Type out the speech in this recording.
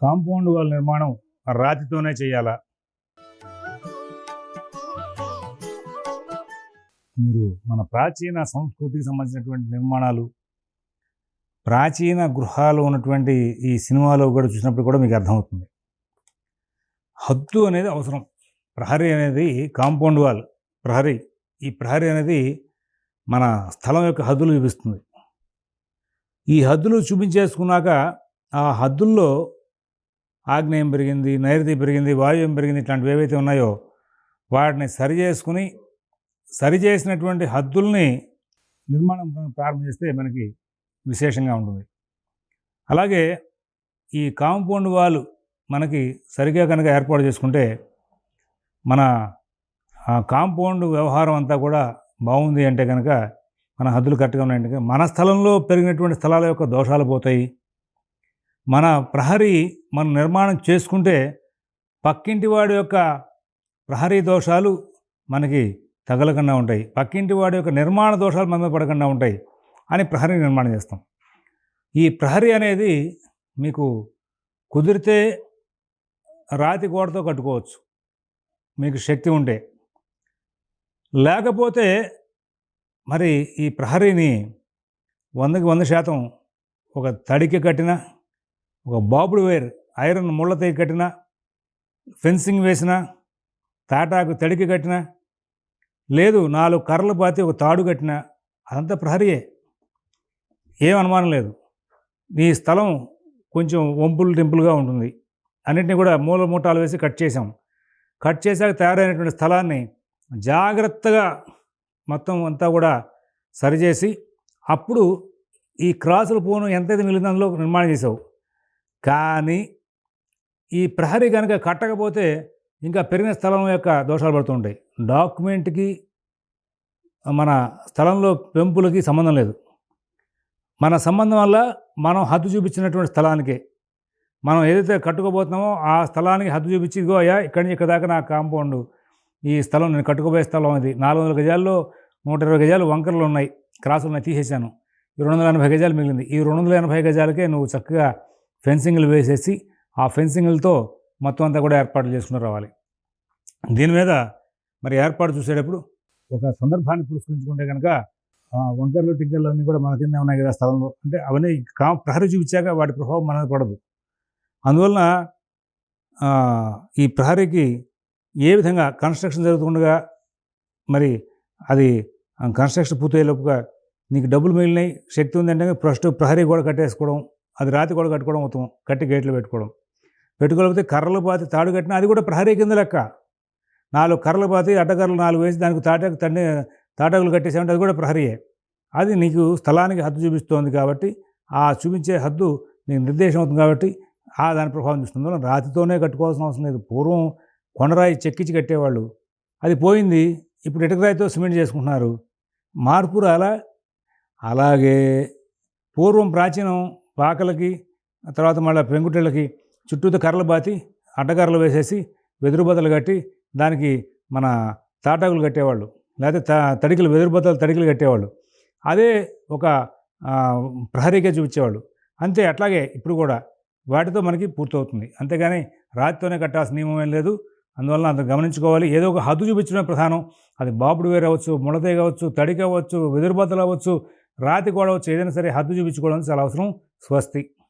Compound wall నిర్మాణం రాతితోనే చేయాలా? మీరు మన ప్రాచీన సంస్కృతికి సంబంధించినటువంటి నిర్మాణాలు, ప్రాచీన గృహాలు ఉన్నటువంటి ఈ సినిమాలో కూడా చూసినప్పుడు కూడా మీకు అర్థమవుతుంది. హద్దు అనేది అవసరం. ప్రహరీ అనేది కాంపౌండ్ వాల్ ప్రహరీ. ఈ ప్రహరీ అనేది మన స్థలం యొక్క హద్దులు చూపిస్తుంది. ఈ హద్దులు చూపించేసుకున్నాక ఆ హద్దుల్లో ఆగ్నేయం పెరిగింది, నైరుతి పెరిగింది, వాయువ్యం పెరిగింది, ఇట్లాంటివి ఏవైతే ఉన్నాయో వాటిని సరిచేసినటువంటి హద్దుల్ని నిర్మాణం ప్రారంభం చేస్తే మనకి విశేషంగా ఉంటుంది. అలాగే ఈ కాంపౌండ్ వాల్ మనకి సరిగా కనుక ఏర్పాటు చేసుకుంటే మన కాంపౌండ్ వ్యవహారం అంతా కూడా బాగుంది అంటే కనుక, మన హద్దులు కరెక్ట్గా ఉన్నాయంటే మన స్థలంలో పెరిగినటువంటి స్థలాల యొక్క దోషాలు పోతాయి. మన ప్రహరీ మనం నిర్మాణం చేసుకుంటే పక్కింటి వాడి యొక్క ప్రహరీ దోషాలు మనకి తగలకుండా ఉంటాయి, పక్కింటి వాడి యొక్క నిర్మాణ దోషాలు మన మీద పడకుండా ఉంటాయి అని ప్రహరీ నిర్మాణం చేస్తాం. ఈ ప్రహరీ అనేది మీకు కుదిరితే రాతి గోడతో కట్టుకోవచ్చు మీకు శక్తి ఉంటే. లేకపోతే మరి ఈ ప్రహరీని 100కి 100% ఒక తడికి కట్టిన, ఒక బాబుడు వైర్ ఐరన్ ముళ్ళతో కట్టిన, ఫెన్సింగ్ వేసిన, తాటాకు తడికి కట్టిన, లేదు 4 కర్రలు పాతి ఒక తాడు కట్టిన, అదంతా ప్రహరీయే, ఏం అనుమానం లేదు. ఈ స్థలం కొంచెం వంపులు టెంపుల్గా ఉంటుంది. అన్నింటినీ కూడా మూల మూటాలు వేసి కట్ చేసాం. కట్ చేశాక తయారైనటువంటి స్థలాన్ని జాగ్రత్తగా మొత్తం అంతా కూడా సరిచేసి అప్పుడు ఈ క్రాసుల పోను ఎంతైతే మిగిలిందో అందులో నిర్మాణం చేసావు. కానీ ఈ ప్రహరీ కనుక కట్టకపోతే ఇంకా పెరిగిన స్థలం యొక్క దోషాలు పడుతూ ఉంటాయి. డాక్యుమెంట్కి మన స్థలంలో పెంపులకి సంబంధం లేదు. మన సంబంధం వల్ల మనం హద్దు చూపించినటువంటి స్థలానికే మనం ఏదైతే కట్టుకోబోతున్నామో ఆ స్థలానికి హద్దు చూపించి, ఇదిగో అయ్యా ఇక్కడి నుంచి ఇక్కడ దాకా నా కాంపౌండ్, ఈ స్థలం నేను కట్టుకోబోయే స్థలం ఇది 400 గజాల్లో 120 గజాలు వంకరలు ఉన్నాయి, క్రాసులు ఉన్నాయి, తీసేసాను. ఈ 280 గజాలు మిగిలింది. ఈ 280 గజాలకే నువ్వు చక్కగా ఫెన్సింగ్లు వేసేసి ఆ ఫెన్సింగ్లతో మొత్తం అంతా కూడా ఏర్పాట్లు చేసుకుని రావాలి. దీని మీద మరి ఏర్పాటు చూసేటప్పుడు ఒక సందర్భాన్ని పురస్కరించుకుంటే కనుక వంకర్లు టింకర్లు అన్నీ కూడా మన కింద ఉన్నాయి కదా స్థలంలో, అంటే అవన్నీ ప్రహరీ చూపించాక వాటి ప్రభావం మనది పడదు. అందువలన ఈ ప్రహరీకి ఏ విధంగా కన్స్ట్రక్షన్ జరుగుతుండగా మరి అది కన్స్ట్రక్షన్ పూర్తయ్యేలోపుగా నీకు డబ్బులు మిగిలినాయి, శక్తి ఉందంటే ఫస్ట్ ప్రహరీ కూడా కట్టేసుకోవడం, అది రాతి కూడా కట్టుకోవడం అవుతాం, కట్టి గేట్లు పెట్టుకోలేకపోతే కర్రలు పాతి తాడు కట్టినా అది కూడా ప్రహరీ కింద లెక్క. 4 కర్రలు పాతి అడ్డకర్రలు 4 వేసి దానికి తాటాకులు కట్టేసామంటే అది కూడా ప్రహరీయే. అది నీకు స్థలానికి హద్దు చూపిస్తోంది కాబట్టి ఆ చూపించే హద్దు నీకు నిర్దేశం అవుతుంది కాబట్టి దాని ప్రభావం చూస్తుంది. రాతితోనే కట్టుకోవాల్సిన అవసరం లేదు. పూర్వం కొండరాయి చెక్కించి కట్టేవాళ్ళు, అది పోయింది, ఇప్పుడు ఇటుకరాయితో సిమెంట్ చేసుకుంటున్నారు. మార్పు రాలా? అలాగే పూర్వం ప్రాచీనం పాకలకి తర్వాత మళ్ళీ పెంకుటిళ్ళకి చుట్టూతో కర్రలు బాతి అడ్డకర్రలు వేసేసి వెదురుబద్దలు కట్టి దానికి మన తాటాకులు కట్టేవాళ్ళు, లేకపోతే వెదురుబద్దలు తడికలు కట్టేవాళ్ళు. అదే ఒక ప్రహరీగా చూపించేవాళ్ళు. అంతే అట్లాగే ఇప్పుడు కూడా వాటితో మనకి పూర్తవుతుంది. అంతేగాని రాతితోనే కట్టాల్సిన నియమం ఏం లేదు. అందువలన అంత గమనించుకోవాలి. ఏదో ఒక హద్దు చూపించడమే ప్రధానం. అది బాబుడు వేరు అవ్వచ్చు, ముళ్ళతే కావచ్చు, తడిక అవ్వచ్చు, వెదురుబద్దలు అవ్వచ్చు, రాతి కూడా అవ్వచ్చు, ఏదైనా సరే హద్దు చూపించుకోవడం చాలా అవసరం. స్వస్తి.